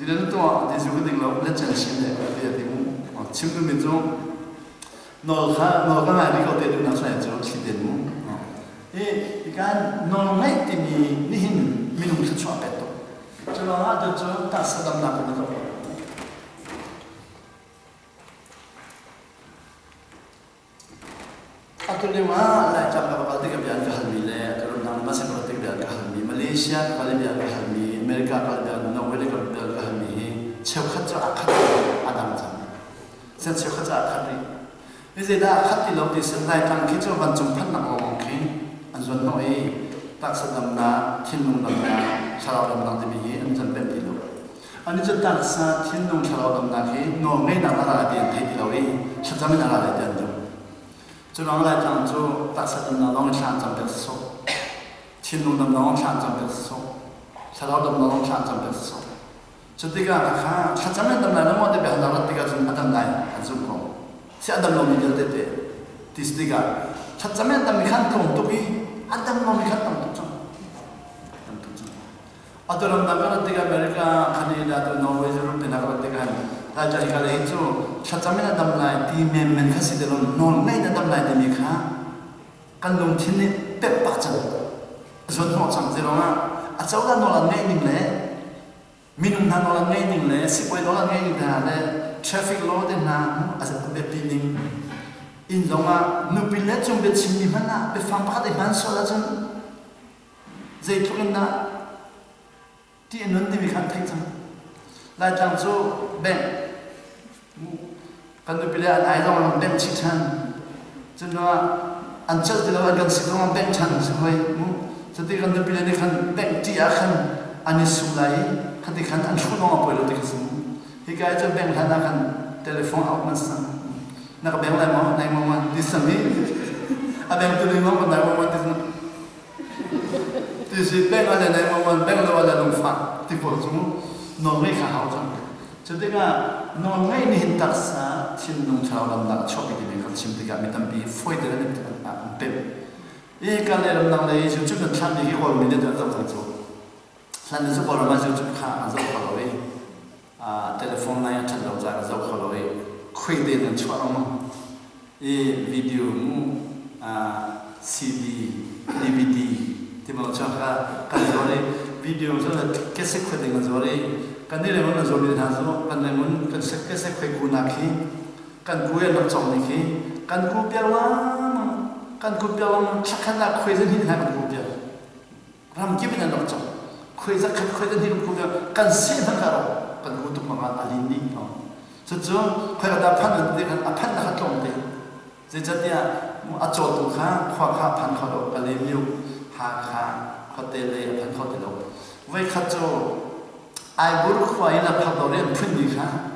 人多，你就个顶了，那真心的，对的，亲个民众，我刚才你搞的都拿出来做起点目，你看我没的你没弄出错别多，就让他就做大事当那个那个。Atau mana lah cakap apa tiga biar kehalmi le, kalau nang masih kalau tiga biar kehalmi, Malaysia kalau biar kehalmi, Amerika kalau biar Norway kalau biar kehalmi, cewek kerja akad ada macam, sen cewek kerja akad ni. Ini dah akad di laut di sana, tang kita orang jumpa nak orang mungkin, anjuran noi, tak sedang na, tinung na, kalau orang nak demi, anjuran beti lo. Ani tu tak sa tinung kalau orang nak ni, noi nak ada dia di laut ni, sejam ni ada dia tu. 就让来讲，就大家都能弄上这边说，听懂的弄上这边说，知道的弄上这边说，就这个看，他咱们的来了么的别那个这个是阿当来，还是讲，是阿当弄米的对对，第四个，他咱们的米看懂都比阿当弄米看懂都中，阿当弄那个这个美国、加拿大、挪威、日本那个这个。 Raja ikale itu, cacamnya damlai di memang kasih dalam nolai damlai demi kah, kandung cini pepacan, soalnya macam zerona, asal dah nolan ngai le, minum dah nolan ngai le, sipoi nolan ngai dah le, traffic law deh na, asal bepining, injoma nupilet cuma becimi mana, befampak deh man soalnya cun, zaitun na, di enon demi kan terjang, lajang tu beng. Kalau bila ada orang bank cikan, jadi ancal di luar kan siapa orang bank cikan sesuai, jadi kalau bila ni kan bank dia kan anis sulai, kan dia kan ansul orang apa itu semua. Hingga itu bank kan akan telefon awak masa, nak bank lain mau di sini, ada yang tu ni mau di sini. Jadi bank ada lain mau bank luar ada lupa, tipu semua, nomor kah awak. jadi kan nolai ni hendak sa cindung cawlam nak cobi di mereka cimtiga mitam bi foi dengan itu beb. Ini kalau dalam nang lagi cuci kan kami ini kalau minat ada tak tu. Selain itu kalau masih cuci kan ada kalau telefon lain ada ada kalau kui dia dan cuaram. Ini video CD, DVD, tiba macam kan video tu kesek kui dengan zori. Kan ni lemon nazar ni nazo, kan lemon kan sekesek guna ki, kan gue nak cong ni ki, kan gue biarlah cakap nak kue ni nak gue biar, ram gimana nak cong, kue ni gue biar, kan si nak karo, kan gue tu makan alin ni, sejauh kue ada pan nanti kan pan nak cong deh, jadi acot tu kan, kue pan karo, kali miu, hotel pan hotel, we kacau. Ai buruk kuai la pagdore pun ni kan.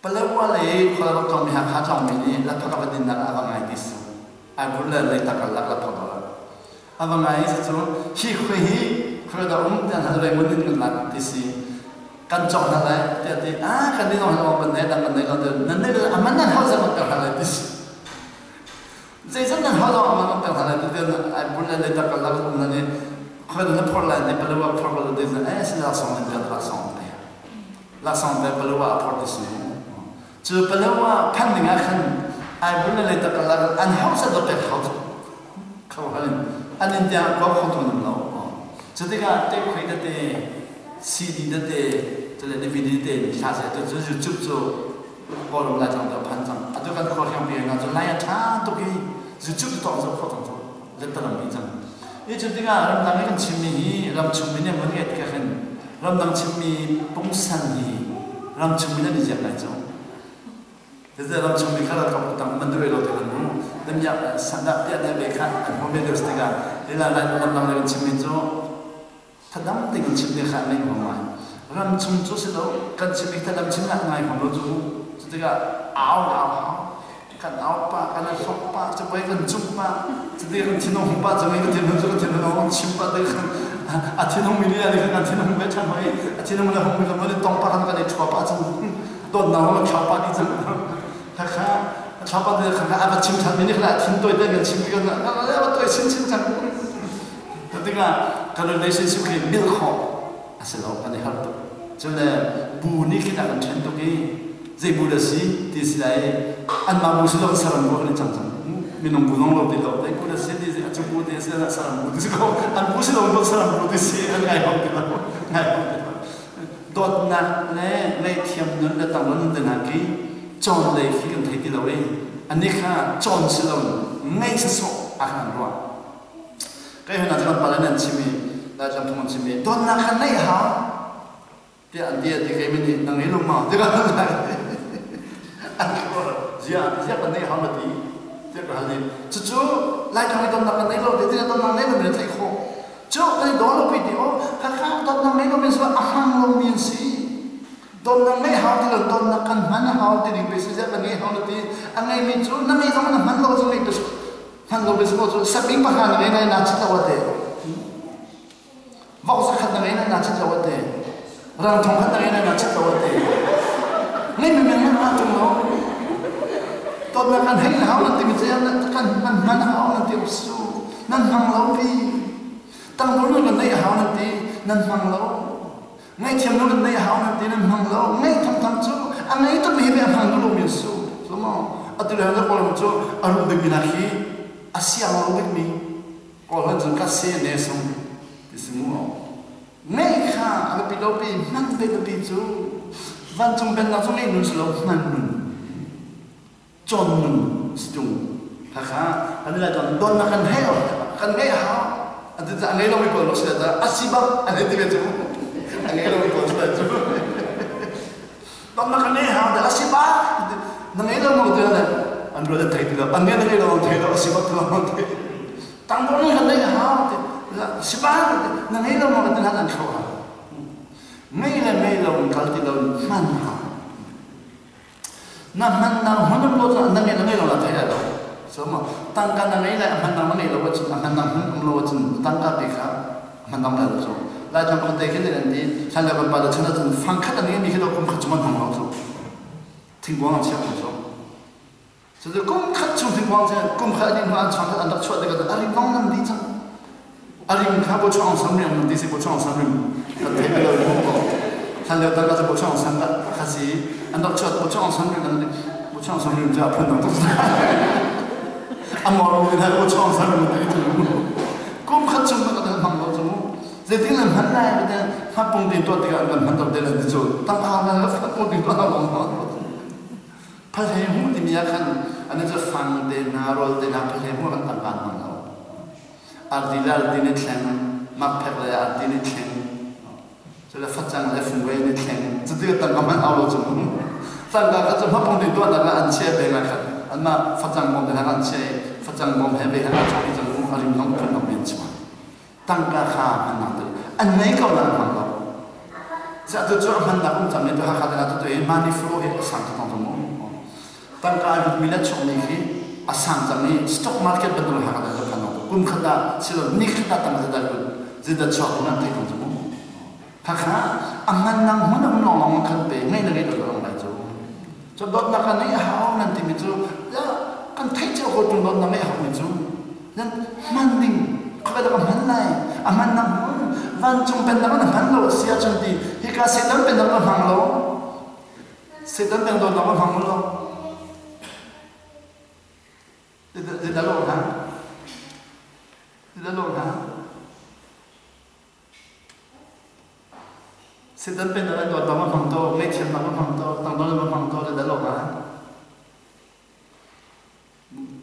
Pelawale kalau kami hak hajam ini la pagabadin nak abang ai disu. Ai burla le takalak la pagdora. Abang ai itu hi kui kalau dah dan hadrai mungkin nak disi. Kan cok halai jadi kan ni orang benda dan benda kalau nanti amanah hal sama terhalai disi. Jadi jangan hal amanah terhalai itu ai burla le takalak nanti. Kalau nak perlu ni perlu apa dia sila sama dia la sama perlu apa di sini. Jadi perlu pan dengan kan, ai boleh letak kalau an house ada house. Kau kan dia kau kontrol dulu. Jadi kan dia kau itu CD itu jadi DVD itu sahaja itu cucu kalau nak jangan panjang. Atau kan kau yang biar nak layan cah tu cucu tu orang kau kontrol letak dalam bintang. Ini jadi kan orang yang cumi, orang cumi ni mana kita kan, orang cumi pungsan ni, orang cumi ni dia macam. Jadi orang cumi kalau kau tang menduai lo dengan mu, dan yang sangat dia ada bekan, mungkin dia setiap, dia orang yang cumi tu, kadang dengan cumi kan ni orang, orang cumi tu selalu kan cumi kadang cumi nak ngai orang tu, jadi kan kan apa, kan apa, coba kan jumpa, jadi kan tinong apa, jadi kan tinong orang jumpa dengan, tinong mini ada kan tinong macam mana, tinong mana orang mana tongpak kan itu apa macam, don nama siapa di sana, kakak siapa dia kakak apa cincang mini kan tinto itu kan cincang kan, apa tu cincang, jadi kan kalau relationship ni milko, asal orang ni hal tu, jadi bu ni kita kan chen to ki zai bu da si ti si lai an ma bu si lo saram ko ni chang chang minum bu long lo ti lo dai bu da si ti a chu bu ti si la saram bu ti ko an bu si lo saram bu ti si an ngai hong ti lo ngai hong ti lo dot na ne nei thiam nun da tang nun da na ki chon le ki kan thai ti lo we an ni kha chon si lo ngai sa so a kan ro cái hồi nào chúng ta bảo là chim là trong thùng chim toàn là khăn này hả thì anh đi thì cái mình đang nghĩ luôn mà thì là anh có gì à khăn này hả mà tí thì cái gì chú lại trong cái toàn là khăn này rồi thì toàn là này mình thấy khó chú cái đó là video khác khác toàn là này mình sẽ ăn luôn miếng gì toàn là này hả thì là toàn là khăn hắn hả thì đi bây giờ cái này hả thì anh ấy mình chú năm nay trong là hắn lo cho mình han lo bes mo sa bing pa han ngai na chi tawate vau sa khat ngai na chi tawate ran thong khat ngai na chi tawate ngai me me na tu no to na kan hei hau na ti mi che na kan man hau na ti su nan hang lo pi tang lo na nei hau na ti nan hang lo ngai thiam lo na nei hau na ti nan hang lo ngai tham tham chu an ngai to me be hang lo mi su so mo atu la na ko lo chu aru de binahi Asia mau with me, kalau tu kasih nesong, di semua. Mereka ada pilopi, man pilopi tu, van cung ben langsung ini nusul man nun, John nun, sedung, kakak, ada lagi don makan heo, kan heo, ada tu angai lagi kalau sudah asibab, ada tu betul, angai lagi kalau sudah tu, don makan heo, ada asibab, angai lagi mau tu ada. Anh nói thấy được, anh nghe thấy đâu thấy đâu, sĩ bác đâu thấy, tăng bốn cái này hả, sĩ bác, nó nghe đâu mà cái này anh không hả, nghe đâu cái gì đâu man hả, na man nào hắn đâu có, anh nghe đâu là thấy đâu, sao mà tăng cái này là man nào nghe đâu có chừng, man nào không đâu có chừng, tăng cái gì khác, man nào là đâu, lại trong cái này cái này thì, sang là bạn bảo là chúng ta chừng phăng khát anh nghe mình cái đâu cũng không chừng man nào đâu,听光讲说。就是公开从情况下，公开的话，传开安达出来的个，阿里往南地方，阿里看不创上面，地是不创上面，他特别的广告，他了大家是不创上的，还是安达出来不创上面的，不创上面就要碰到都是，阿毛路的他不创上面的地方，公开从那个旁道中，这点人很难的，他蹦的多的个人很多的人就，当他那个蹦的多那广告。พระเทหูที่มีอาการอันนี้จะฟังเดนารอลเดนาพระเทหูกันต่างกันของเราอาร์ดิลาร์ดินเทงมาเพลเลยอาร์ดินเทงจะเลยฟัดจังเลยฟุ้งเวนิเทงจะเดือดต่างกันมันเอาลงจุ่มต่างกันก็จะมาปงดินตัวต่างกันอันเชี่ยเป็นอะไรอันมาฟัดจังมองเดนอันเชี่ยฟัดจังมองเฮเบหันอันช่วยจังมุอาริมน้องเป็นน้องเป็นชัวต่างกันข้ามันนั่งเลยอันไหนก็นั่งของเราจะตัวจุดมันนั่งจำเนี่ยตัวหาขาดนะตัวเองมานิฟโรเฮสังก์ต้องสมองตั้งการมีและชมนี้คืออาสังจากนี้สต็อกมาร์เก็ตเป็นตัวหากันแล้วกันเนาะกุมขนาดสิ่งนี้ขนาดตั้งแต่ได้ก็จะชอบนั่นที่ตรงจมูกถ้าข้าอันนั้นนั่งมันลองขันไปไม่ได้เลยลองไปจูจะโดนนักนี้หานั่นที่มิจูแล้วกันที่เจ้าคนโดนนักนี้หามิจูนั่นมันดิ่งเขาไปทำมันไหนอันนั้นนั่งวันจงเป็นนักนั้นมันโลเสียจนดีที่การเสด็จเป็นนักนั้นมันโลเสด็จเป็นโดนนักนั้นมันโลtidak loh kan, tidak loh kan. Sedang pendapat dua tahun pangto, macam tahun pangto, tahun pangto tidak loh kan.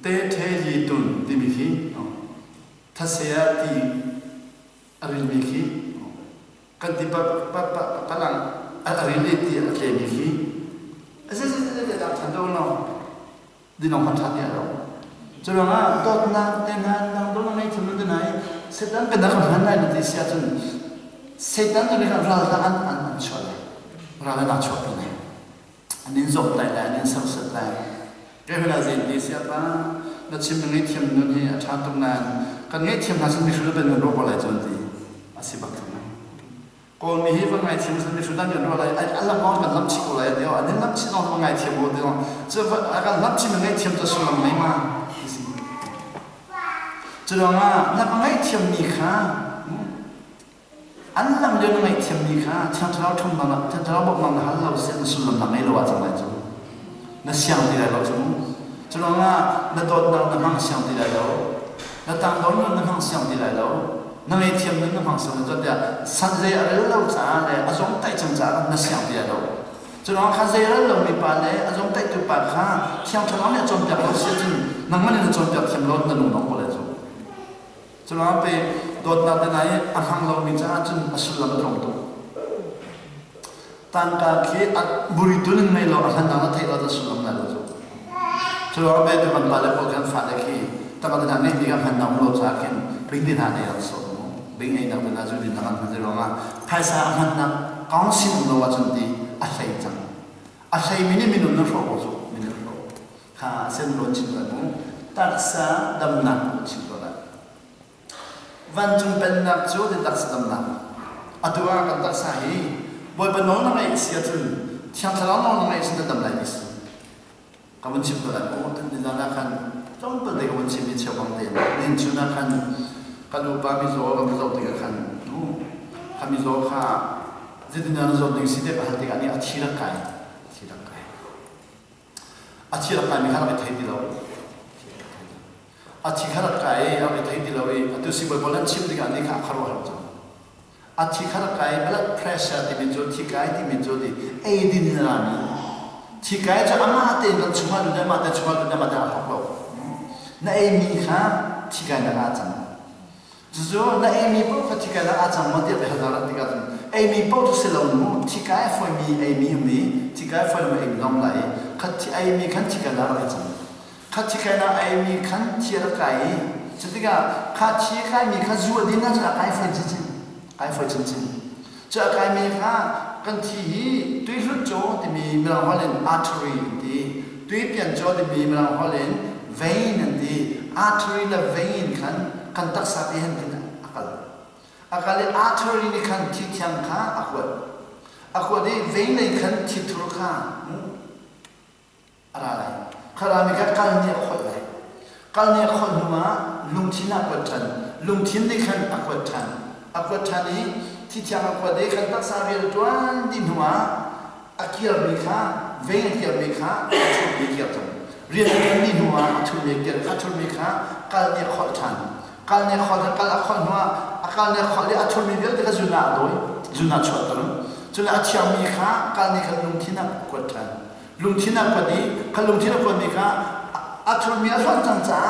Teh jitun dimiki, thasya di arimiki, kan di palang ariliti akemiki. Saya tahu no, di nomor satu ya loh. Cho nên là tốt na tên han đang đó ngay trong cái này sẽ đến cái đó hắn này thì sẽ chừng sẽ đến cái này ra là ăn chua ra là chua này nên dùng tay lại nên sắp sửa lại cái là gì thì sẽ ta nó chim ngay thêm nó thì cha tung nan cái ngay thêm là sinh viên bên nó rồi lại chừng gì asi bạc thằng còn mình hy vọng ngay thêm sinh viên đang rồi lại anh làm ngon cần làm chi của lại đấy anh làm chi nó ngay thêm một đấy chứ anh làm chi mình ngay thêm cho số làm mấy mà cho nên là ngay thêm mi khá อันลำเดียวไม่เทียมดีค่ะเทียมเราทุ่มนั่นเทียมเราบอกนั่นฮัลเราเส้นสุดลำนั่งไม่รู้ว่าจังไรจูนั่นเสียงที่ไรเราจูจุลงะนั่นโดนนั่นนั่งเสียงที่ไรเรานั่นตั้งโดนนั่งเสียงที่ไรเรานั่งไอเทียมนั่งเสียงจนเดียสันเจอะไรเราจ้าเลยอาจงไต่จังจ้านั่นเสียงที่ไรเราจุลงะข้าเจอะไรเราไม่ปานเลยอาจงไต่ตัวปากข้าเทียมเราเนี่ยจนเดียเราเสียจนนั่งมันเนี่ยจนเดียเทียมเรานั่นนุ่งน้องเลยจูจุลงะไปโดนนั่นไหนอันหังเรามีจ้าจนสุดลำตรงตัวตั้งกาคีบุรีตัวนึงไม่เราอันนั้นเทเราจะสุดลำนั่นจูจุลงะไปเป็นมันบาเลโปกันฟ้าเลยคีตั้งแต่นั้นนี่ก็หันน้องเราจ้าเข็นริงดินหาเนี่ยสมริงไอ้นักเป็นอาจุดินทางนั้นจุลงะภายสาหันนักก้าวสิบเราว่าจนดีอะไรจังอะไรมินิมินุนนั่งรอจูมินุนรอข้าเส้นล้นชิมกันตัดสาดำน้ำชิมกันวันจุนเป็นนักจูดิตัดสาดำน้ำอัตัวกันตัดสาฮีบอยเป็นน้องนั่งไอ้เสียจุนเที่ยงทะเลาะน้องนั่งไอ้สิ่งดำไหลดิสกำมันชิมกันโอ้ถึงดินนาคันจ้องเป็นเด็กกำมันชิมมีเชี่ยวบางเดียนดินจุนนาคันกันอุปามิโซกันมิโซติกันคันคันมิโซข้าจะดินนาโซติงสิเดบัลติกันนี่อัจฉริยะอัจฉริยะมีข้าเราไปเทดิเราอัจฉริยะเราไปเทดิเราตัวสิบวันนั้นชิมดิกันนี่ข้าคารวะเราจังอัจฉริยะblood pressure ที่มีจุดที่กายที่มีจุดที่เอดินนามีที่กายจะอามาเต็นกันชุมาดูได้มาแต่ชุมาดูได้มาแต่หักเรานั่นเองมีข้าที่กายน่าจังจู่ๆนั่นเองมีพวกที่กายน่าจังมาเดี๋ยวไปหาเราที่กันเองมีพวกที่เสลงนู้ที่กายฝอยมีเองมีที่กายฝอยมีเองน้องไหลขัดที่เองมีขันที่กายน่าอะไรจังขัดที่กายน่าเองมีขันที่ละกายจุดที่ก็ขัดที่กายมีขันจู่ดินน่าจะกายฝอยจริงไอ้ฝอยจริงๆจะกายมีข้ากันที่ด้วยรุ่นโจที่มีเมลังฮอลเลน artery ที่ด้วยเปลี่ยนโจที่มีเมลังฮอลเลน vein ที่ artery และ vein กันตักษาเองที่นั่นอากาศ artery นี่กันที่เทียงข้าอากวดที่ vein นี่กันที่ทุรข้าอะไรข้ารามีกันเนี่ยคนเลยกันเนี่ยคนหัวลุงที่นักวัดทันลุงที่นี่กันอากวดทันอากวดทันนี้ที่เทียงอากวดได้กันตักษาเรียนตัวดินหัวอาเกียร์มีข้าเวงอาเกียร์มีข้าชุดมีเกียร์ทันเรียนกันดินหัวชุดมีเกียร์ชุดมีข้าการเนี่ยขอทันการเนี่ยขอทันการละคนหัวการเนี่ยขอเลยชุดมีเกียร์ที่ก็จุนาโดยจุนาชดตันจุนาเทียงมีข้าการเนี่ยกันลุงที่นักกวดทันลุงที่นักกวดนี้กันลุงที่นักกวดมีข้าชุดมีอะไรจังจ้า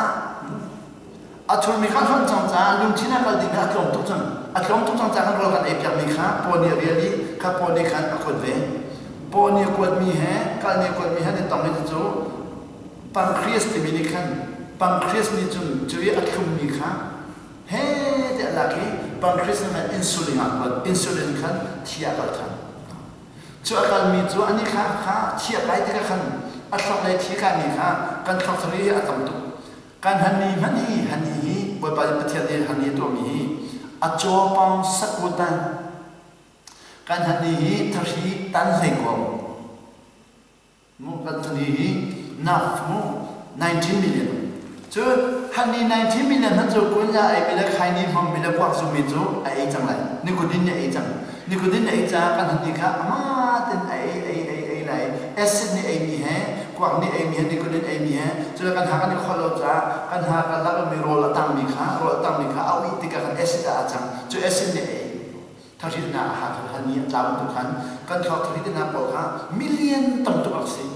ชุดมีข้าจังจ้าลุงที่นักกวดดีข้าลงทุกจังอันนั้นทุกท่านจะกันเรากันเอพิมีข้าปนีเรียลีข้าปนีขันอควดเวปนีกวดมีแห่การเนี่ยกวดมีแห่ในตอนนี้จู่ปังคริสที่มีนี่ขันปังคริสนี่จู่อัดคุมมีข้าเฮ้เดี๋ยวละกี้ปังคริสมันอินซูลินอัดอินซูลินขันที่อาการทันจู่อาการมีจู่อันนี้ข้าที่อาการที่ขันอัดทำอะไรที่การมีข้าการทำสิ่งที่อัดทำตุการฮันนี่บ่อยไปประเทศนี้ฮันนี่ตัวมีอาจจะปองสักวันการฮันนี่ทรีตันเซกวมุกันทรีนับมุ19 million จู่ฮันนี่19 million นั่นจู่คนจะไอ้เวลาใครนี่มันเวลาพวกซูมิจู่ไอ้จังไรนี่คนดินเนี่ยไอ้จังนี่คนดินเนี่ยไอ้จังการฮันนี่ค่ะมาเต็นไอ้ไรเอซิดนี่ไอ้มีแฮกวางนี่ไอ้มีแฮนี่คนดินไอ้มีแฮจู่การหากันนี่คนเราจะการหากันแล้วก็มีโรลตั้งมีค่ะเอาอีกที่กันเอซิดอาจังจู่เอซิดนี่ทั้งที่น่าหาฮันนี่จำทุกขันการเขาทั้งที่น่าบอกค่ะมิลเลียนตั้งตัวอักษร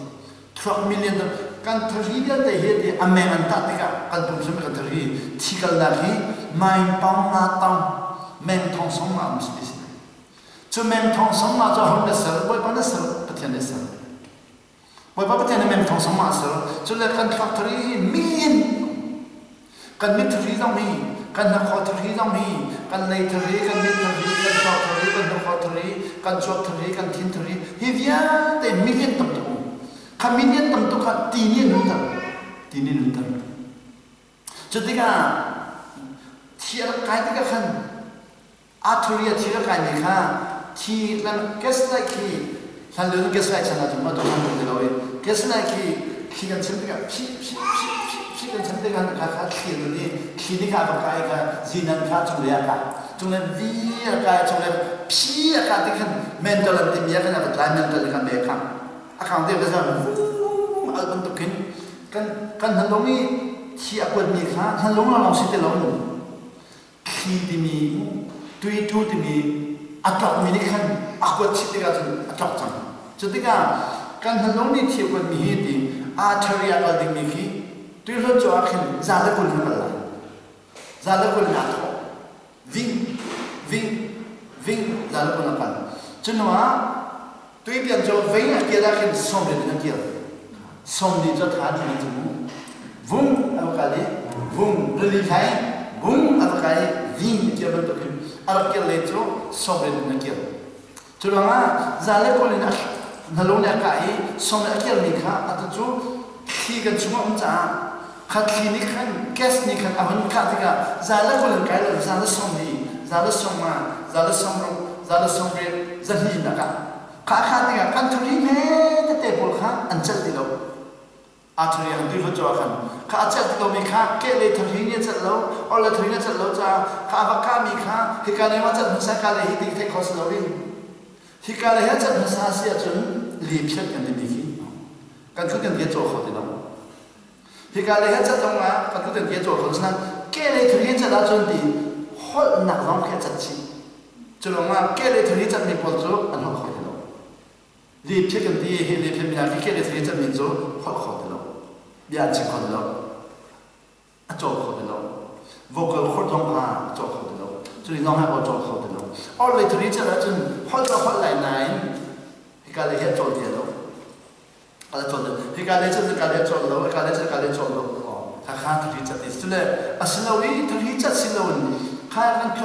12 million kan thari dia te he de amen ta te ka kan tum sem kan thari thikal na hi mai pang na tang men thong som ma mus bis chu men thong som ma cho hom de sar boy pa na sar pathian de sar boy pa pathian men thong som ma sar chu le kan thari million kan mit thari dong mi kan na kho thari dong mi kan nei thari kan mit thari kan cho thari kan kho thari kan chok thari kan thin thari hi via te million tam to kaminya tentu kan tini nuntar jadi kan tiada kait kan aturia tiada kait ni kan tiada kes lagi lalu kes lagi sana cuma tu kan tu lagi kes lagi kian sendiri kan kian sendiri kan kakak kian ni kini kakak kait kan zinan kan cuma ya kan chúng là vi cái chúng là phi cái thì kan mental thì mình cái là cái mental kan để khang khang thì cái sao ở bên tục kan hắn lông đi thì à quên mi khá hắn lông là lòng sĩ tế lông khi thì mi tuy thì mi à trọc mi đi kan à quên sĩ tế cái à trọc chẳng cho nên kan hắn lông đi thì quên mi thì à chơi à cái thì mi khi tuy luôn cho anh ra được quên không là ra được quên là thôi vinh ra được quên là cho nên tuy biến cho vinh là kia là khi xong rồi nó kia xong đi cho thà thì mình dùng vung ở cái đấy vung rồi đi khai vung ở cái vinh kia bên tôi ở kia lấy cho xong rồi nó kia cho nên ra được quên là nó luôn là cái xong rồi kia mình khá ở chỗ khi gần chúng ông cha khát khi ní khăn guest ní khăn avon khát thì cả giá là có lần cái là giá là xong đi giá là xong mà giá là xong rồi giá là xong rồi giá hi là cả khát thì cả căn thuri mẹ cái table khát ăn chân thì đâu thuri ăn đi vào chỗ khát chân thì đâu mình khát cái lấy thuri nhẹ chân lâu or là thuri nhẹ chân lâu cha khát và khát mình khát thì cái này mà chân mình sẽ cái này thì thấy khó xử lâu đi thì cái này hết chân mình sẽ xia chân liệp chất cái này đi cái thứ cần biết chỗ khó thì đâu thì cái này hết chất trong á cái thứ cần biết chỗ khó là cái này thử hiện chất là chuẩn bị hot nặng lắm cái chất gì cho nên mà cái này thử hiện chất mình bỏ chỗ ăn khó thì đâu liệp chất cần đi liệp chất mình là cái này thử hiện chất mình chỗ khó thì đâu đi ăn chỉ khó thì đâu chỗ khó thì đâu vô cơ hot trong á chỗ khó thì đâu cho nên nó hay bỏ chỗ khó thì đâu ở đây thử hiện chất là chuẩn hot lại này thì cái này hết chỗ thì đâu cái đó thì cái này chắc cái này chọn lâu, cái này chắc cái này chọn lâu, khá thử chất thì chứ là, xin lỗi thử chất xin lỗi, khá cái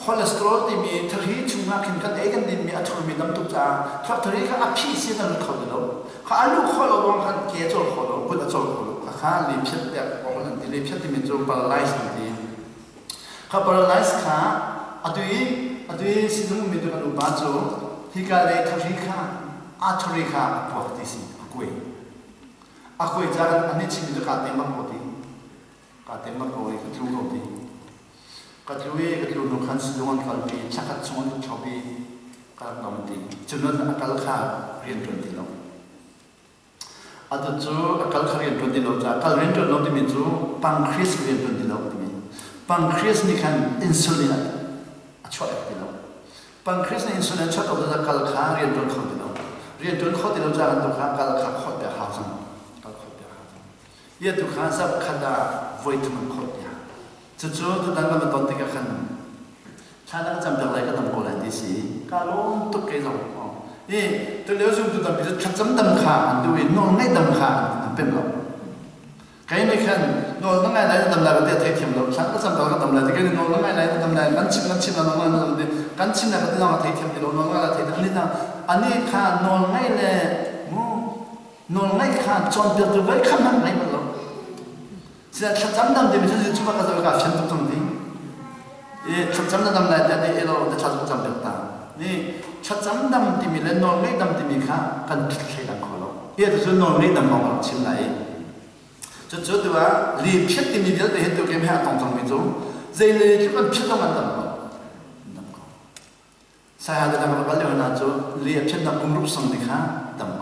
cholesterol thì mình thử chúng ta khi cái ấy cái gì mình ăn mình nằm tụt ra, thử cái áp khí xin là khó được đâu, khá lúc khó lâu bằng cái kia chọn khó lâu, cái đó chọn khó lâu, khá liệp chất đẹp, hoặc là liệp chất thì mình chọn paralyze thì, khá paralyze khá, tuy xin lỗi mình được cái bao nhiêu, thì cái này thử thử khá bỏ đi xin. Aku jangan ani cimi tu kata emak kodi, kata emak kodi ketelu kodi, ketelu nukhan sedungan kalbi, cakat semua tu cobi kalau nanti, cenderung akal kah rian tuan lo. Atau tu akal kah rian tuan lo, akal rian tuan lo tu minju pankreas rian tuan lo tu min, pankreas ni kan insulin acua lo, pankreas ni insulin acua tu akal kah rian tuan kau lo. Rian tuan kau tidak jangan tu kan kalau kau kau dah hafsan, kalau kau dah hafsan. Ia tu kan sab kada vitamin kau dia. Sesuatu tu dalam betul tiga kan. Cara macam dah lagi dalam kolam di sini. Kalau untuk kerja, ni tu lepas tu dalam bisa macam dalam kan, tu ini nol ni dalam kan, apa belum? Kaya ni kan nol nol ni dalam lagi dia tertiam belum. Cara macam dalam lagi kaya nol nol ni dalam lagi kan cip dalam dia, kan cip nak dalam tertiam dia nol nol tertiam ni dah. Ani kah nol ngay le, nol ngay kah John Peter Way kah nak ngay malu. Sila cakap dalam dia macam cuma kata kah fian tu tunggu. Cakap dalam lah dia elo dia cakap John Peter. Ni cakap dalam dia mila nol ngay dalam dia kah kan kita kalau. Ia tu nol ngay dalam orang cina ini. Jadi tu li fiat dia mila dia itu kemah tong itu. Jadi kita fiat dalam dalam. Saya ada nama beliau najo lihat cendang kumrup sang dikha dam,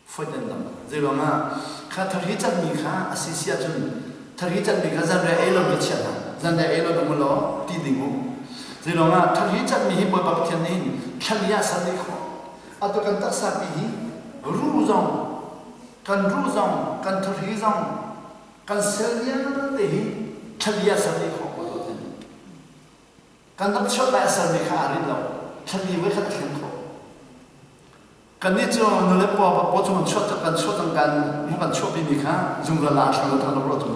foden dam. Jadi mana kah terhijat nikah asisia jun terhijat nikah zan elo bicara, zan elo dumulo tidingu. Jadi mana terhijat mihi boy baptian ini kaliya sadikho, atau kan tak sabi ruzong, kan terhijang, kan selian dehi kaliya sadikho. Kan tak cuba asal mereka hari lalu, kami mereka terkenal. Kan itu nolak apa cuma cuba kan bukan cuba mereka jumlah langsung lalu terlalu berat tu.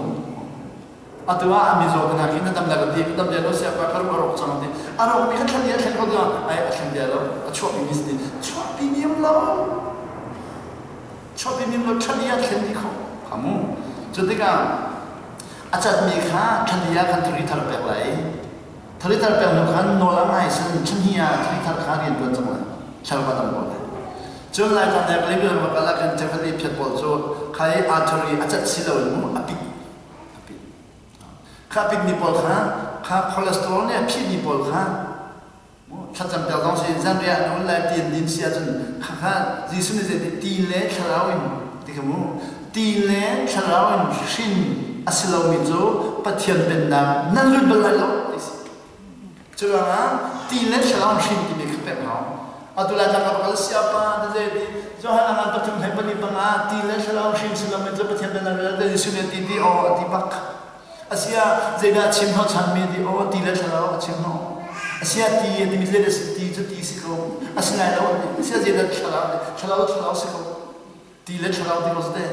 Atau kami jauh nak kita dalam lagi kita dalam siapa kalau orang sama dia, orang mereka terlihat terkenal dia, ayah akan dia lalu cuba ini cuba ini lalu terlihat terkenal kamu. Jadi kan, ajar mereka terlihat kan terlihat terbaik. Terlihat bernukan nolang aisan cenia terlihat karian tuan semua, siapa tahu boleh. Jangan lagi tanda kelibir makalah kan jangan lihat bolso kaya aturi acat silau api. Kapit ni bolha ข้าคอเลสเตอรอลเนี่ยพี่มีปอลข้าข้าจำเป็นต้องใช้จันเรียนนู่นเลยตีนดินเสียจนข้าจีสุนิเจตีเล่ชะลาวินที่เขาบอกตีเล่ชะลาวินชินอาศัยเรามิโจ้ปัจจัยเป็นดำนั่นรุ่นเบลล์แล้วจุดนั้นตีเล่ชะลาวินชินที่มีขึ้นเป็นเขาatau lagi kalau siapa jadi jangan anak betul hebat ni bangga tiada selalu sih selalu itu betul benar dari sini tadi oh tibak Asia jadi cimho cami di oh tiada selalu cimho Asia tiada di misalnya tiada siko Asia lalu Asia jadi selalu siko tiada selalu di kosde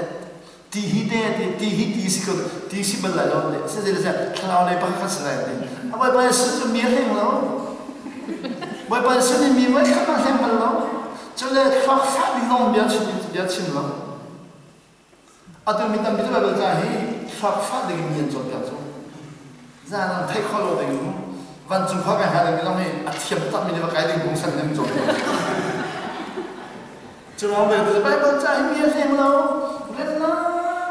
tihi siko tihi si belalu Asia jadi selalu lepas kasih apa apa sesuatu mirip lalu Bởi vì sự này mình mới không ăn thêm phần lâu, cho nên phát đi nông biếc chim lâu. Tôi mình tâm biết là bây giờ thì phát đi miền trong biếc trong, ra làm thay khó lâu đấy, văn trung khoa cái hai là mình nói thiệp tập mình là cái gì cũng sẵn sàng trong. Cho nên bây giờ miền thêm lâu, rất là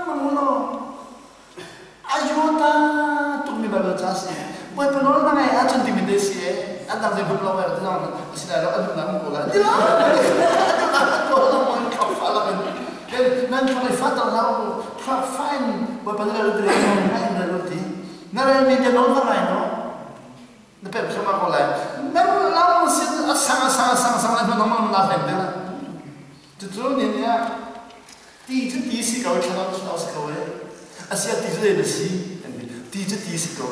mong lâu. Ayuda, tụi mình bây giờ gì? Bởi vì nó là ngày ăn chân thì mình để gì? Anh đang dạy bút lâu vậy, thế nào? Xin lỗi, anh đang ngủ lại. Đi đâu? Anh đang ngủ lại, mình khóc phá là mình. Cái nên chúng mình phát tao nào, phát fine. Bởi vì nó là cái này, nó là cái nó là mình cái nón vào này nó. Nó phải sao mà gọi lại? Nó là xin sang lại nó mà làm thế này. Từ chỗ này nha, tí xí cầu cho nó xí cầu ấy. Asia tí xí là xí, tí xí cầu.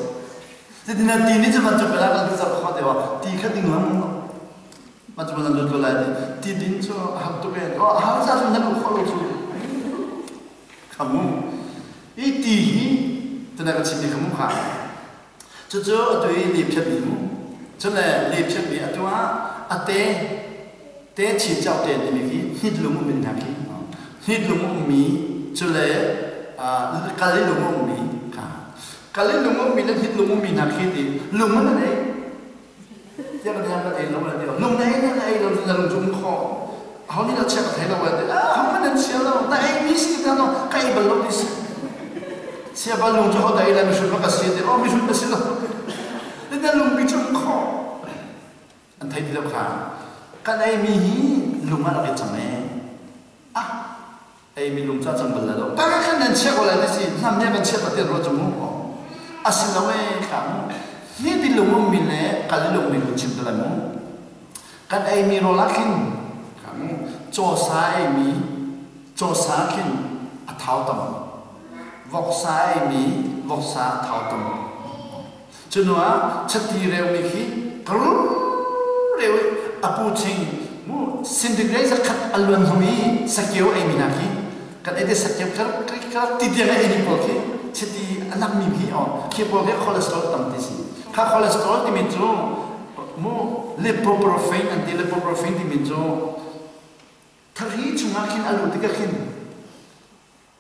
Jadi nanti ini cuma coba lah kita berkhidmat dewa, tiga tinggal macam mana dulu lagi, tidin so hak tu kan, oh harus ada nak follow tu, kamu, ini tenaga cipta kamu kan, jujur tu ini lihat ni, jadi lihat ni, tu ate cipta tu ni, hidlung min lagi, hidlung mi, jadi kali lung mi. Kalian lumung minat hit lumung minat hiti lumung mana ni? Dia berjaya berjaya lumung dia. Lumung ni ni lumung dalam jumpa. Hal ni nak cakap thay lawan dia. Hal mana siapa? Tak ini sih kan? Kaya belum dis. Siapa lumung jauh dari dalam misuh kasih dia. Oh misuh kasih lah. Dia lumung jumpa. Antai tidak kan? Kan ini lumung ada macamnya. Ini lumung cakap belum. Tak kan nanti cakap lagi sih. Namanya kan cakap dia roh jumpa. Asalnya kamu, ni di lumung mile, kali lumung mile cinta lemu, kan ini rolakin, kamu cosa kin, atau tam, voksa atau tam. Cuma ceti reuni kalau reuni apu cing, mu sendiri zakat alwan hui sakio ini naki, kan ada sakio kan tidak ini boleh. Jadi anak mimpi kita boleh kolesterol tamti sih. Kalau kolesterol di metro, mu lipoprotein nanti lipoprotein di metro, teri cuma kin alu tiga kin,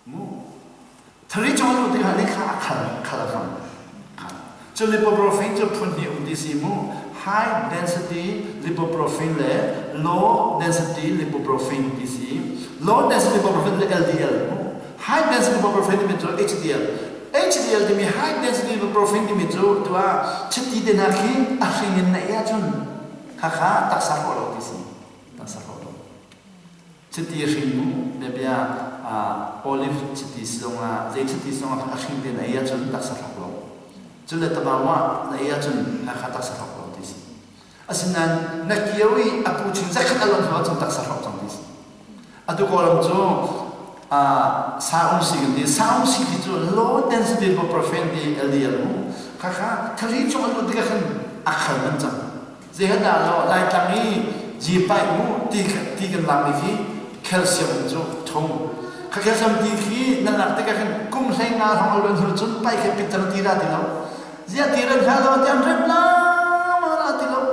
mu teri cuma alu tiga ni akal kan. Jadi lipoprotein tu pun dia undi sih mu high density lipoprotein le low density lipoprotein di sih. Low density lipoprotein le LDL. High density lipoprotein di metro HDL di high density lipoprotein di metro tu ceti denaki akhirnya naik aja kakak tak sakol di sini tak sakol ceti akhirnya dia olive ceti songa zai ceti songa akhirnya naik aja tak sakol jadi tabawa naik aja kakak tak sakol di sini asinan nakiawi aku cinta kalau tu tak sakol di sini atau kalau tu saung sih itu low density lipoprotein di LDL mu kakak kali cuma lu tiga kan akal macam jadi kalau lain kami jipai mu tiga lagi kalsium itu thong kakak kalsium tinggi nak tiga kan kum saya ngarang orang terjun pai ke pitar tidak tilau jadi tidak kalau dia rem marah tilau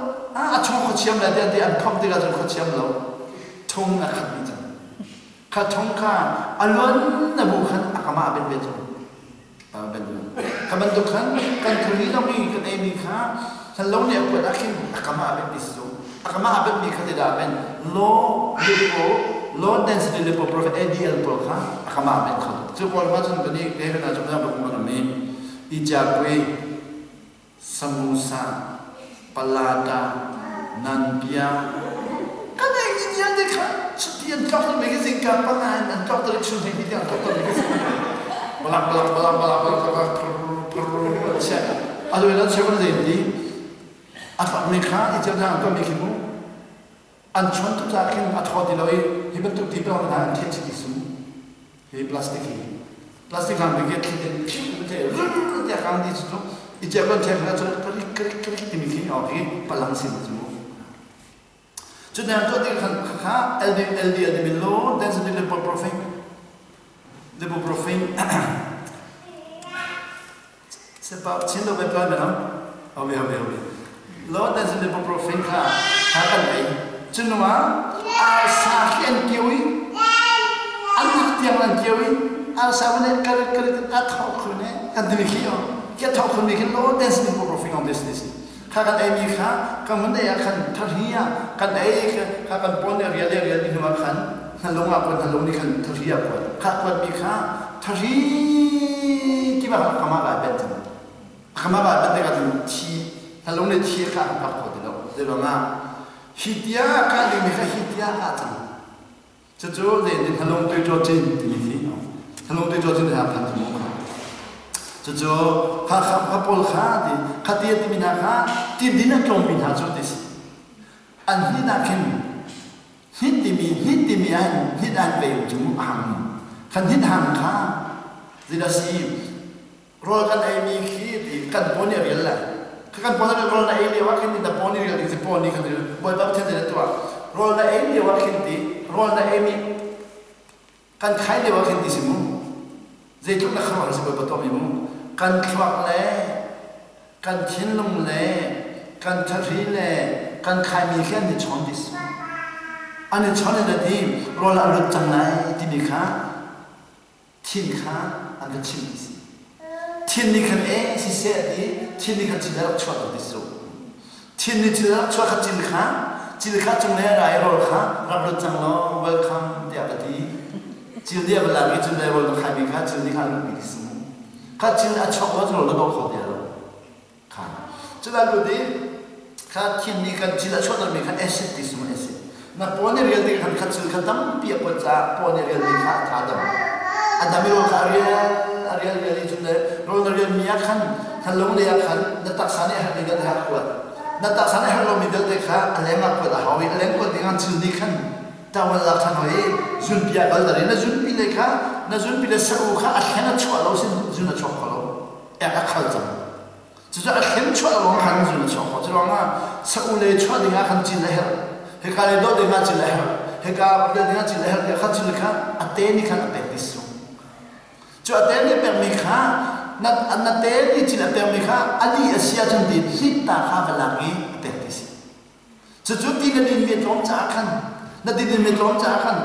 cuma keciam lah dia pom tiga cuma keciam lo thong akal macam katongka alon na bukan akama abet beto kabantukan kan terhilang ni kan ini ka salon ni aku akin akama abet bisu akama abet ni kan tidak aben low density lipoprotein LDL pro ka akama abet ka so kalau macam tadi dia nak coba berkumpulan ni ijabwe samosa, palada, nanpia. Kan ay niya deka, setiap doktor magazine kapangan, ang doktor itu hindi dia doktor magazine. Balak. Aduh, itu siapa nanti? Apa mereka itu dah apa mereka mu? Anjuran tu takin atau di lawi, hidup tu tiba orang nanti cikisu, hi plastik kan begitu betul, dia kan di situ, itu apa dia kan kerik dimiliki, oke, balansin semua. Jadi yang tu dia kan kakak LD ada milo, dan sedih lepoprofen, sebab cinta berpelan mana? Oke. Lo dan sedih lepoprofen kakak lagi. Cuma sakit kiwi, anak tiang lan kiwi, asal mana kerja atau kene kan demikian, kita tahu demikian lo dan sedih profil on bisnis. Kalau ini kamu nih akan terhias, kan ini akan punya real di rumah kan, nalung ni kan terhias pun. Kalau mereka terhias, kita kamar abad kan nalung ni kan apa di rumah. Hitia kan ini hitia aja. Sejauh ini halong tu jodin ini, halong tu jodin apa tu muka. Sejauh kapol khadi, khadiat minaka, tidina kelompok hasil desi. Anhina ken, hitimi an, hidan bayu jemu aham. Kan hidham ka, tidak si, roll kan aymi hiti, kan punya real. Kan pona roll na ele wakin di poni real di poni kan boy bab tende tua roll na ele wakin di roll na emi kan khai de wakin di simu zaitu na khawa se boy batom imu kan khwak le kan thinlum le kan thari le kan khai mi khan di chon dis ane chone na di roll na lut chang nai di mi kha thin kha an de chim dis thiên ni kan si se di thiên ni kan chila chua do disu thiên ni chila chua kha chil kha chung ne rai ro kha rab ro chang lo welcome dia ati chil dia bala gi chung ne ro kha bi kha chil ni kha lu bi disu kha chil a chok lo lo kho dia lo kha chila lu di kha thiên ni kan chila chua do mi kha acid disu acid na pone real di kha chil kha dam pi pa cha pone real di kha dam adami ro kha real itu le, roller real miakan, halong dia kan, datang sana hari dia dah kuat, datang sana halong middle dia kan, alenga kuat hawi, aleng kuat dengan ciri kan, tawal lakan hawi, zun pia bal dari, na zun pile kan, na zun pile seru kan, akhirnya cua lo sin zun cua kalau, akal jam, jadi akhirnya cua lo kan zun cua, jadi orang seru le cua dengan kan ciri leher, hekali do dengan ciri leher, hekali dengan ciri leher dia kan ciri kan, ateni kan apetis. Jo atene permikha na teni chila permikha ali asia jandi hita kha balagi petis jo ti na din metlom cha khan na din metlom cha khan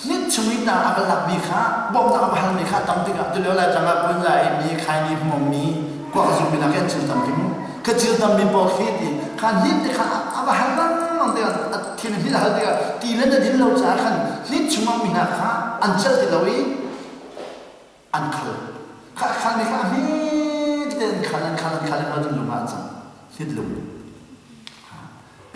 nit chumita abalak mikha bom na abahal mikha tamtiga tu la janga punja mi khai ni mommi ko azu bina ken chil tam kim ka chil tam mi bo khiti khan nit kha abahal nam de tin hi hal de ti la din lo cha khan nit chumam mina kha anchal ti lawi Angkel, kalau mereka hidden kalan ada lumah jam, hidlum,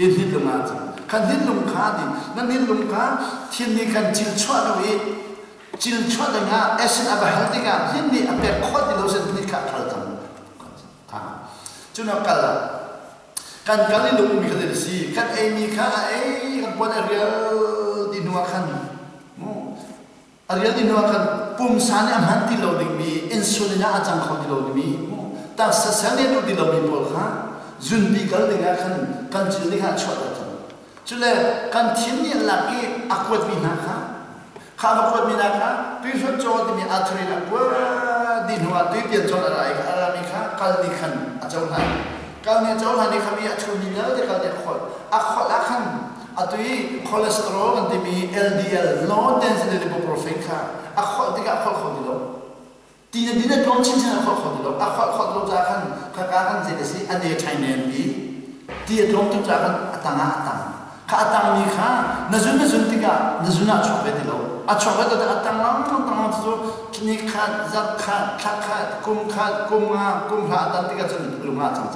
dia hidlum aja, kan hidlum kadi, nan hidlum ka, tiada kan cilcua doy, cilcua dengan esen apa hal tiga, hindi apa kau di luar sen nikah kalam, cuma kalah, kan kali lu mikir dari si, kan nikah, kan buat real di nuakan. Ariel di nuakan pumsane amhanti lo dingmi insulina ajang kho di lo dingmi ta sasane lo di lo mi pol kha zunbi kal dinga kan chili kha chwa ta chule kan thini laki akwat bi na kha akwat bi na kha pi so cho di mi athri la kwa di nuwa ti pian cho la rai ara mi kha kal di khan achau na kal ni chau la ni kha mi achu ni la de kal de khol akhol akhan atui cholesterol nanti mi LDL low density lipoprotein ka akhol tiga akhol dilo dina dom chin akhol dilo akhol dilo jakan kan jadi si ade China ni dia dom tu jakan atang ka atang ni ka nazun tiga nazuna chobe dilo a chobe to atang lang tu kini ka zak ka kum ha atang tiga chen lunga chang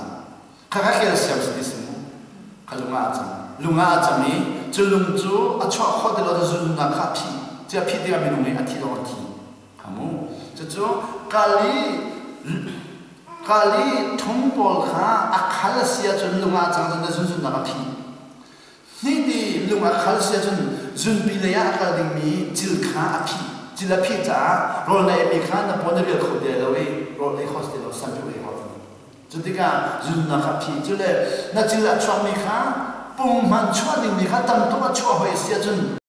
kakakil siam sedisimu kalunga jam lunga jami julung ju achwa khodelo julunga khapi ja phi dia minungi athi lo athi kamu chu kali thongpol kha akhal sia chun lunga jang jang junjun na phi ni di lunga khal sia chun jun bi le ya akal ding mi jil kha aphi jil aphi ta rol na mi kha na ponri kho de lo we rol le hostel san ju we ho Jika zuna kapi jule na jila chua mi kha pung man chua ding mi kha tam to chua hoi sia jun